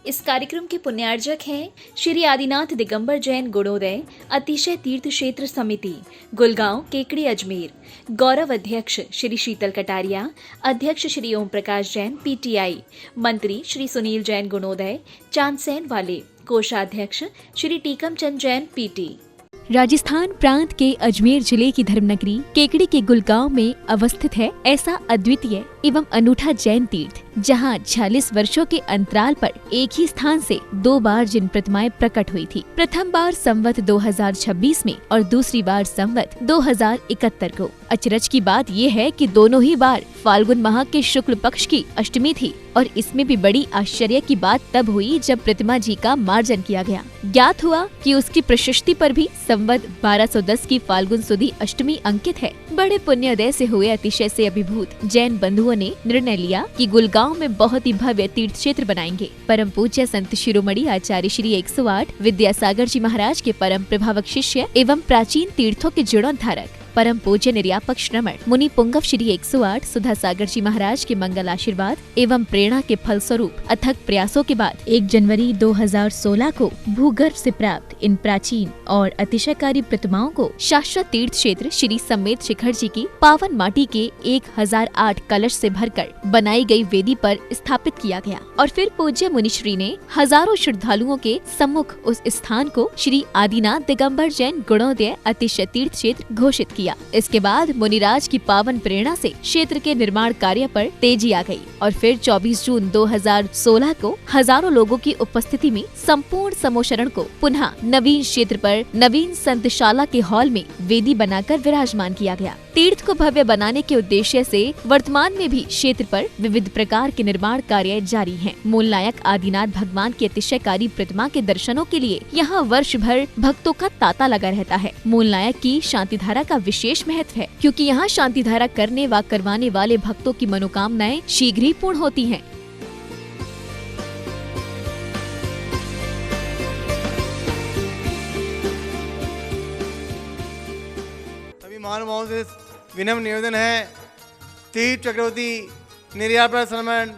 इस कार्यक्रम के पुण्यार्जक हैं श्री आदिनाथ दिगंबर जैन गुणोदय अतिशय तीर्थ क्षेत्र समिति, गुलगांव, केकड़ी, अजमेर। गौरव अध्यक्ष श्री शीतल कटारिया, अध्यक्ष श्री ओम प्रकाश जैन, पीटीआई। मंत्री श्री सुनील जैन गुणोदय, चांदसैन वाले। कोषाध्यक्ष श्री टीकम चंद जैन, पीटी। राजस्थान प्रांत के अजमेर जिले की धर्मनगरी केकड़ी के गुलगांव में अवस्थित है ऐसा अद्वितीय एवं अनूठा जैन तीर्थ, जहां 46 वर्षों के अंतराल पर एक ही स्थान से 2 बार जिन प्रतिमाएं प्रकट हुई थी। प्रथम बार संवत 2026 में और दूसरी बार संवत 2071 को। अचरज की बात यह है कि दोनों ही बार फाल्गुन माह के शुक्ल पक्ष की अष्टमी थी और इसमें भी बड़ी आश्चर्य की बात तब हुई जब प्रतिमा जी का मार्जन किया गया। ज्ञात हुआ कि उसकी प्रशस्ति पर भी संवत 1210 की फाल्गुन सुदी अष्टमी अंकित है। बड़े पुण्योदय से हुए अतिशय से अभिभूत जैन बंधुओं ने निर्णय लिया कि गुलगांव में बहुत ही भव्य तीर्थ क्षेत्र बनाएंगे। परम पूज्य संत शिरोमणि आचार्य श्री 108 विद्यासागर जी महाराज के परम प्रभावक शिष्य एवं प्राचीन तीर्थों के जीर्णोद्धारक परम पूज्य निर्यापक श्रमण मुनि पुंगव श्री 108 सुधा सागर जी महाराज के मंगल आशीर्वाद एवं प्रेरणा के फलस्वरूप अथक प्रयासों के बाद 1 जनवरी 2016 को भूगर्भ से प्राप्त इन प्राचीन और अतिशयकारी प्रतिमाओं को शाश्वत तीर्थ क्षेत्र श्री समेत शिखर जी की पावन माटी के 1008 कलश से भरकर बनाई गई वेदी पर स्थापित किया गया और फिर पूज्य मुनिश्री ने हजारों श्रद्धालुओं के सम्मुख उस स्थान को श्री आदिनाथ दिगंबर जैन गुणोदय अतिशय तीर्थ क्षेत्र घोषित किया। इसके बाद मुनिराज की पावन प्रेरणा से क्षेत्र के निर्माण कार्य पर तेजी आ गई और फिर 24 जून 2016 को हजारों लोगों की उपस्थिति में संपूर्ण समोशरण को पुनः नवीन क्षेत्र पर नवीन संतशाला के हॉल में वेदी बनाकर विराजमान किया गया। तीर्थ को भव्य बनाने के उद्देश्य से वर्तमान में भी क्षेत्र पर विविध प्रकार के निर्माण कार्य जारी हैं। मूल नायक आदिनाथ भगवान की अतिशयकारी प्रतिमा के दर्शनों के लिए यहाँ वर्ष भर भक्तों का तांता लगा रहता है। मूल नायक की शांति धारा का विशेष महत्व है, क्योंकि यहाँ शांति धारा करने व करवाने वाले भक्तों की मनोकामनाएं शीघ्र ही पूर्ण होती हैं। सभी महानुभावों से विनम्र निवेदन है, तीर्थ चक्रवर्ती निर्यापक श्रमण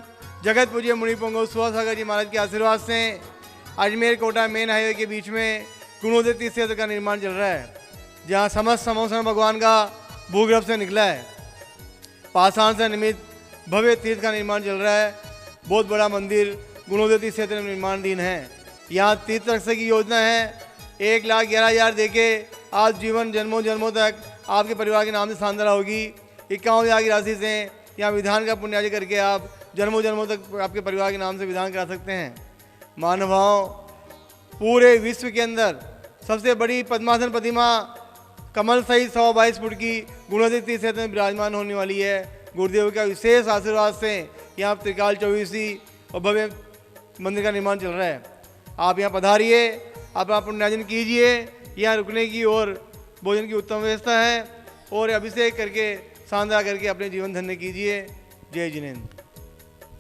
जगत पूज्य मुनि पुंगव सुधा सागर जी महाराज के आशीर्वाद से अजमेर कोटा मेन हाईवे के बीच में गुणोदय तीर्थ क्षेत्र का निर्माण चल रहा है, जहाँ समस्त समोसन भगवान का भूगर्भ से निकला है। पाषाण से निर्मित भव्य तीर्थ का निर्माण चल रहा है। बहुत बड़ा मंदिर गुणोदय तीर्थ क्षेत्र में निर्माणाधीन है। यहाँ तीर्थ रक्षक की योजना है, 1,11,000 देके आज जीवन जन्मों जन्मों तक आपके परिवार के नाम से सांदरा होगी। 51,000 की राशि से यहाँ विधान का पुण्यार्जन करके आप जन्मों जन्मों तक आपके परिवार के नाम से विधान करा सकते हैं। मानभाव पूरे विश्व के अंदर सबसे बड़ी पद्मासन प्रतिमा कमल सहित 122 फुट की गुणोदय तीर्थ क्षेत्र में विराजमान होने वाली है। गुरुदेव का विशेष आशीर्वाद से यहाँ त्रिकाल चौबीसी और भव्य मंदिर का निर्माण चल रहा है। आप यहाँ पधारिए, आप पुण्यार्जन कीजिए। यहाँ रुकने की और भोजन की उत्तम व्यवस्था है और अभिषेक करके शानदार करके अपने जीवन धन्य कीजिए। जय जिनेन्द्र।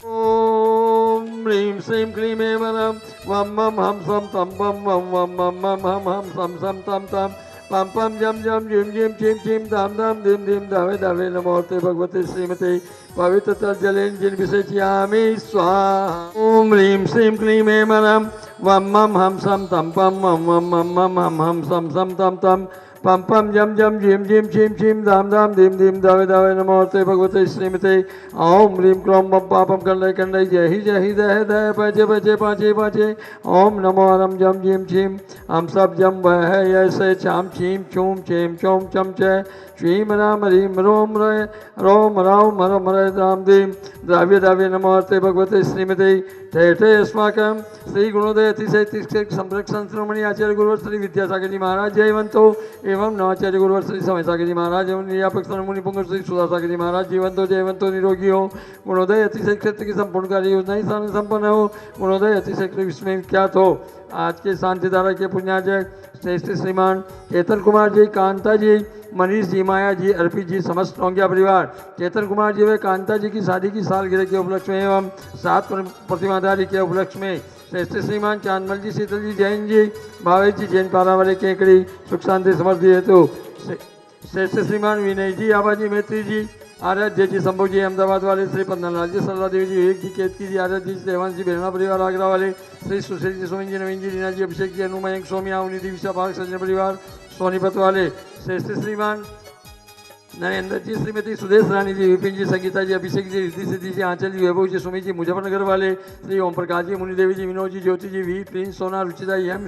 ओम ह्रीं श्रीं क्लीं ऐं वरं वम मम हम सम तम पम वम वम मम मम हम सम सम तम तम पम पम जम जम जिम जिम चिम चिम धाम धाम धीम धीम धावे धावे नमोते भगवते श्रीमते पवित्र जलेन जिन विसेचयामि स्वाहा। ओम ह्रीं श्रीं क्लीं ऐं वरं वम मम हम सम तम पम वम वम मम हम सम सम तम तम पम पम जम जम जिम जिम चिम चिम धाम धाम धीम धीम धावे धावे नमोते भगवते श्रीमते ओम ह्रीं क्रों बम पापम कंडय कंडय जय ही दह दह पचे पचे पाचे पाचे ओम नमो रम जम जिम छिम हम सब जम वह ऐसे छाम छीम छूम छेम चोम चम च श्रीम राम ह्रीम रोम रे रोम राम हरम हरे राम दीम द्राव्य द्राव्य नमोते भगवते श्रीमते ठे अस्माकं श्री गुणोदय अतिशय तीर्थ संरक्षण श्रोमणी आचार्य गुरुवर श्री विद्यासागर जी महाराज जयवंतो एवं नवाचार्य गुरुवर श्री समय सागर जी महाराज एवं निर्यापक मुनि पुंगव श्री सुधा सागर जी महाराज जीवंतो जयवंतो निरोगी हो। गुणोदय अतिशय क्षेत्र की संपूर्ण कार्य योजनाएं संपन्न हो। गुणोदय अतिशय विश्व में विख्यात हो। आज के शांति धारा के पुण्यार्जक श्रेष्ठ श्रीमान चेतन कुमार जी, कांता जी, मनीष जी, माया जी, अर्पित जी, समस्त रौंगिया परिवार चेतन कुमार जी व कांता जी की शादी की सालगिरह के उपलक्ष्य में एवं 7 प्रतिमाधारी के उपलक्ष्य में श्रेष्ठ श्रीमान चांदमल जी, शीतल जी, जैन जी, भावेश जी, जैन पारा वाले केकड़ी सुख शांति समृद्धि हेतु श्रेष्ठ श्रीमान विनय जी, आबाजी मैत्री जी, आराध्य जी, संभव जी अहमदाबाद वाले, श्री पन्नालाल जी, सरला देवी जी, विवेक जी, केतकी जी, आराध्य जी, देवान जी, बेरना परिवार आगरा वाले, श्री सुशील जी, सोमेन जी, नवीन जी, रीना जी, अभिषेक जी, अनुमयंक, सोमिया, उनिधि, विशा पार्क, सज्जन परिवार सोनीपत वाले, श्रेष्ठ श्रीमान नरेंद्र जी, श्रीमती सुदेश रानी जी, विपिन जी, संगीता जी, अभिषेक जी, रिद्धि सिद्धि जी, आंचल जी, वैभव जी, सुमित जी, मुजफ्फरनगर वाले, श्री ओम प्रकाश जी, मुनिदेवी जी, विनोद जी, ज्योति जी, वी प्रिंस, सोना, रुचिता, एम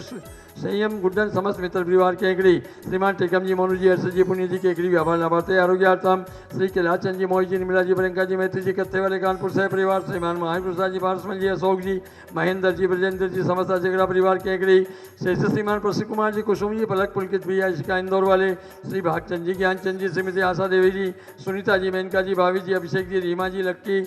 संयम, गुड्डन, समस्त मित्र परिवार केकड़ी, श्रीमान टेकम जी, मोनू जी, हर्षद जी, पुण्य जी, केकड़ी व्यापार लाभार्थी आरोग्यार्थम, श्री कैलाचंद जी, मोहित जी, निर्मला जी, प्रियंका जी, मैत्री जी, कत्थे वाले कानपुर सह परिवार, श्रीमान महाप्रसाद जी, पारसमल जी, अशोक जी, महेंद्र जी, ब्रजेंद्र जी, समस्त झगड़ा परिवार केकड़ी, श्रेष्ठ श्रीमान प्रसिद्ध कुमार जी, कुसुम जी, पलक पुलकित भैया इशिका इंदौर वाले, श्री भागचंद जी, ज्ञानचंद जी, श्रीमती आशा देवी जी, सुनीता जी, मेनका जी, भाभी जी, अभिषेक जी, रीमा जी, लक्की,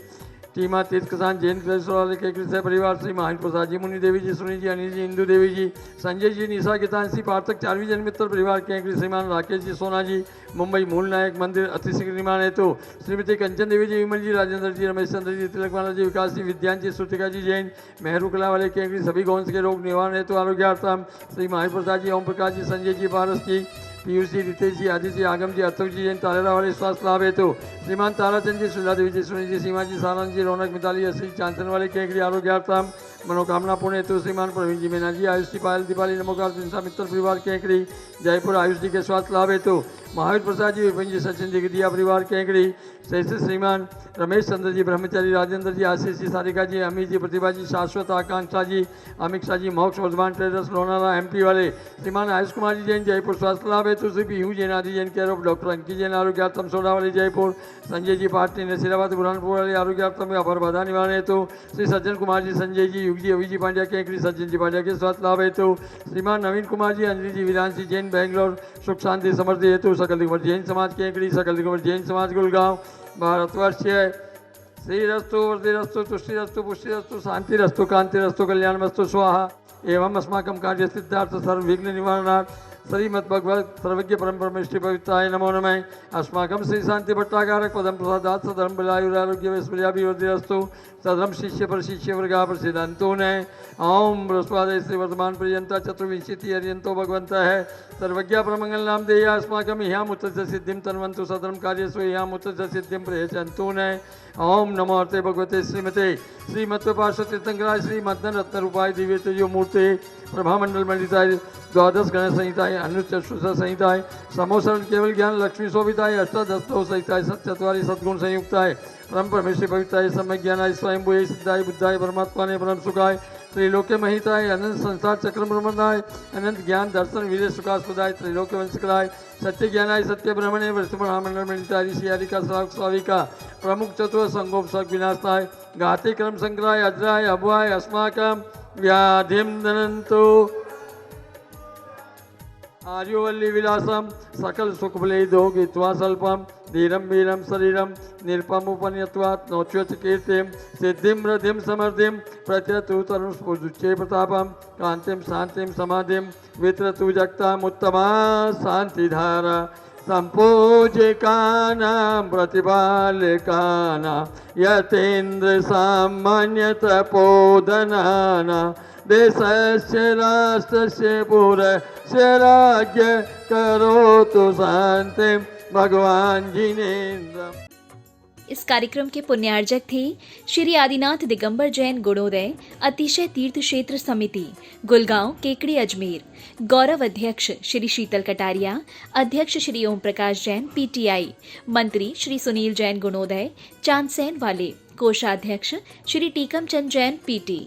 टीमा, तीर्थ किसान, जैन कृष्ण वाले के कृष्ण परिवार, श्री महान प्रसाद जी, मुनि देवी जी, सुनी जी, अनिल जी, इंदू देवी जी, संजय जी, निशा गीतांशी, पार्थक, चारवी जन मित्र परिवार के श्रीमान राकेश जी, सोना जी, मुंबई मूल नायक मंदिर अति शीघ्र निर्माण है तो श्रीमती कंचन देवी जी, विमल जी, राजेंद्र जी, रमेश चंद्र जी, तिलकवाला जी, विकास जी, विद्यांत जी, श्रुतिका जी, जैन, मेहरू कला वाले के सभी गौंस के रोग निवारण हेतु आरोग्यार्थम, श्री महान प्रसाद जी, ओम प्रकाश जी, संजय जी, पारस जी, पीयूष जी, रितेश जी, आदित्य जी, आगम जी, अतुल जी, जैन, तारेरा वाले स्वास्थ्य लाभ हेतु श्रीमान ताराचंद जी, सुला देवी जी, सुनी जी, सीमा जी, सारंग जी, रौनक, मिताली, असली, चांचन वाले केकड़ी आरोग्यार्थम, मनोकामना पूर्ण हेतु श्रीमान प्रवीण जी, मीना जी, आयुष जी, पायल, दीपाली, नमोकार, जिनसा मित्र परिवार केकड़ी, जयपुर आयुष जी के स्वास्थ्य लाभ हेतु महावीर प्रसाद जी, विपिन जी, सचिन जी, गिदिया परिवार केकड़ी, श्रेष्ठ श्रीमान रमेश चंद्र जी, ब्रह्मचारी, राजेंद्र जी, आशीष जी, सारिका जी, अमित जी, प्रतिभा जी, शाश्वत, आकांक्षा जी, अमित शाह जी, मोक्ष, वर्धमान ट्रेडर्स, लोनाला, एमपी वाले, श्रीमान आयुष कुमार जी, जैन, जयपुर स्वास्थ्य लाभ हेतु श्री पीयू जैन, आदि जैन, केयर ऑफ डॉक्टर अंकी जैन, आरोग्यार्थम, सोडा वाले, जयपुर, संजय जी, पार्टी, नसीराबाद, बुरहानपुर वाले, आरोग्यार्थम, अपर बाधा निवारण हेतु श्री सज्जन कुमार जी, संजय जी, युग जी, अभी जी पांड्या केकड़ी, सज्जन जी पांड्या के स्वास्थ्य लाभ हेतु श्रीमान नवीन कुमार जी, अंजलि जी, विरांशी जैन, बैंगलोर, सुख शांति समृद्धि हेतु सकल दिगंबर जैन समाज केकड़ी, सकल दिगंबर जैन समाज गुड़गांव, भारतवर्ष श्रीरस्तु, वृद्धिरस्तु, तुष्टिरस्तु, पुष्टिरस्तु, शांतिरस्तु, कांतिरस्तु, कल्याणमस्तु स्वाहा एवं अस्माकं कार्य सिद्धार्थ सर्व विघ्न निवारणार्थ श्रीमद् भगवत सर्वज्ञ परम परमेष्टि पवित्राय नमो नमः। अस्माकं श्री शांति भट्टाकारक पदम प्रसादात् सधर्म बलायुरारोग्य वैश्वर्याभिवृद्धिरस्तु सधर्म शिष्य पर शिष्य वर्गा प्रसिद्धंतो न ओम बृहस्पति श्री वर्तमान पर्यंत चतुर्विंशति अर्यंतो भगवंत है सर्वज्ञ परमंगल नाम देया अस्माकं ह्याम उत्तस्य सिद्धिं तन्वन्तु सधर्म कार्यस्व ह्याम उत्तस्य सिद्धिं प्रयच्छन्तु न ओम नमो अर्थे भगवते श्रीमते श्रीमत्व पार्श्व तीर्थंकराय श्री मदन रत्न रूपाय दिव्य तेजो मूर्ते प्रभामंडल मंडिताय द्वादश गणेश संहिताय अनुचतुर्दश संहिताय समोसरण केवल ज्ञान लक्ष्मी शोभिताय अष्टादशो संहिताय सत्यचत्वारि सद्गुण संयुक्ताय परम परमेश्वरी पवित्राय समय ज्ञानाय स्वयंभूय सिद्धाय बुद्धाय परमात्मा ने परम सुखाय त्रैलोक्य महिताय अनंत संसार चक्र ब्रह्मदाय अनंत ज्ञान दर्शन वीर सुखास्पदाय त्रैलोक्य वंशकराय सत्य ज्ञानाय सत्य ब्रह्मणे वृत्ति ब्रह्मंडल मंडिताय ऋषि आदिका स्वाविका प्रमुख चतुर संगोप सक विनाशाय घाते क्रम संग्राय अज्राय अभवाय अस्माकं व्याधिं दनन्तु आर्योवल्ली विलासम सकल सुखबले दोगित्वा स्वल्पम धीरम वीरम शरीरम निरुपमुपन्यत्वात् नोच्यच कीर्तिम सिद्धिं रधिं समर्धिं प्रत्यतु तरुण स्फुर्दुच्चे प्रतापम कांतिम शांतिम समाधिं वितरतु जगतामुत्तमा शांतिधारा संपूजिकानां प्रतिपालकानां यतेन्द्र सामान्य तपोधनानां देशस्य राष्ट्रस्य पुरस्य राज्य करोतु शांतिं भगवान जिनेन्द्र। इस कार्यक्रम के पुण्यार्जक थे श्री आदिनाथ दिगंबर जैन गुणोदय अतिशय तीर्थ क्षेत्र समिति गुलगांव केकड़ी अजमेर। गौरव अध्यक्ष श्री शीतल कटारिया, अध्यक्ष श्री ओम प्रकाश जैन पीटीआई, मंत्री श्री सुनील जैन गुणोदय चांदसैन वाले, कोषाध्यक्ष श्री टीकम चंद जैन पीटी।